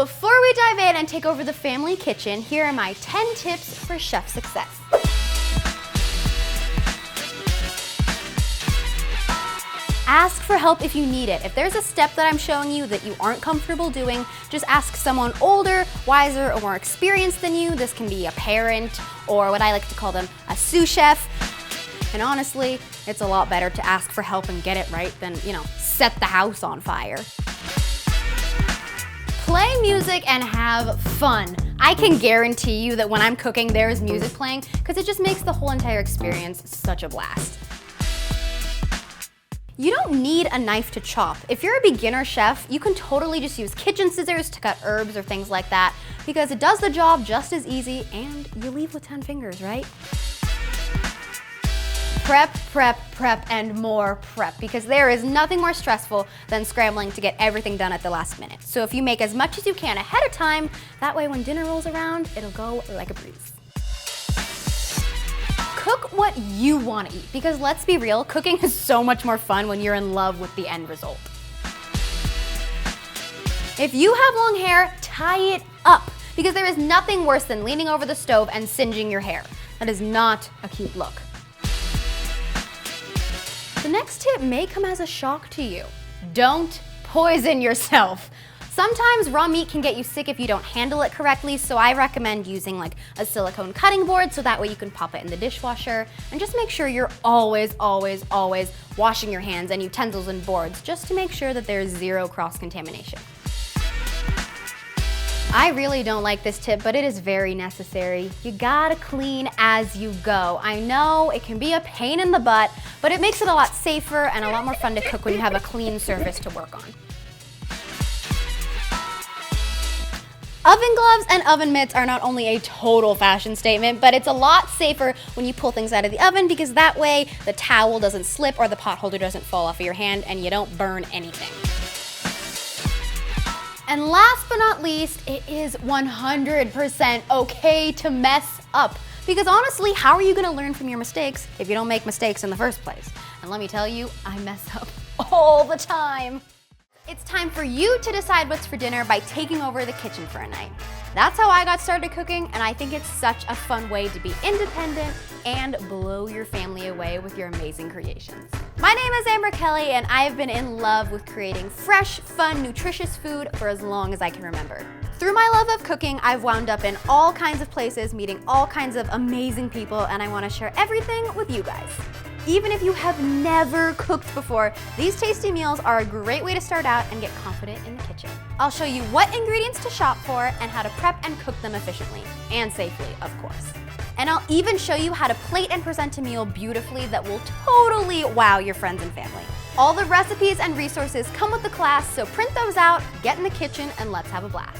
Before we dive in and take over the family kitchen, here are my 10 tips for chef success. Ask for help if you need it. If there's a step that I'm showing you that you aren't comfortable doing, just ask someone older, wiser, or more experienced than you. This can be a parent, or what I like to call them, a sous chef. And honestly, it's a lot better to ask for help and get it right than, set the house on fire. Play music and have fun. I can guarantee you that when I'm cooking, there is music playing because it just makes the whole entire experience such a blast. You don't need a knife to chop. If you're a beginner chef, you can totally just use kitchen scissors to cut herbs or things like that because it does the job just as easy and you leave with 10 fingers, right? Prep, prep, prep, and more prep because there is nothing more stressful than scrambling to get everything done at the last minute. So if you make as much as you can ahead of time, that way when dinner rolls around, it'll go like a breeze. Cook what you want to eat because let's be real, cooking is so much more fun when you're in love with the end result. If you have long hair, tie it up because there is nothing worse than leaning over the stove and singeing your hair. That is not a cute look. The next tip may come as a shock to you. Don't poison yourself. Sometimes raw meat can get you sick if you don't handle it correctly, so I recommend using like a silicone cutting board so that way you can pop it in the dishwasher. And just make sure you're always, always, always washing your hands and utensils and boards just to make sure that there's zero cross-contamination. I really don't like this tip, but it is very necessary. You gotta clean as you go. I know it can be a pain in the butt, but it makes it a lot safer and a lot more fun to cook when you have a clean surface to work on. Oven gloves and oven mitts are not only a total fashion statement, but it's a lot safer when you pull things out of the oven because that way the towel doesn't slip or the pot holder doesn't fall off of your hand and you don't burn anything. And last but not least, it is 100% okay to mess up. Because honestly, how are you gonna learn from your mistakes if you don't make mistakes in the first place? And let me tell you, I mess up all the time. It's time for you to decide what's for dinner by taking over the kitchen for a night. That's how I got started cooking, and I think it's such a fun way to be independent and blow your family away with your amazing creations. My name is Amber Kelley, and I have been in love with creating fresh, fun, nutritious food for as long as I can remember. Through my love of cooking, I've wound up in all kinds of places, meeting all kinds of amazing people, and I want to share everything with you guys. Even if you have never cooked before, these tasty meals are a great way to start out and get confident in the kitchen. I'll show you what ingredients to shop for and how to prep and cook them efficiently, and safely, of course. And I'll even show you how to plate and present a meal beautifully that will totally wow your friends and family. All the recipes and resources come with the class, so print those out, get in the kitchen, and let's have a blast.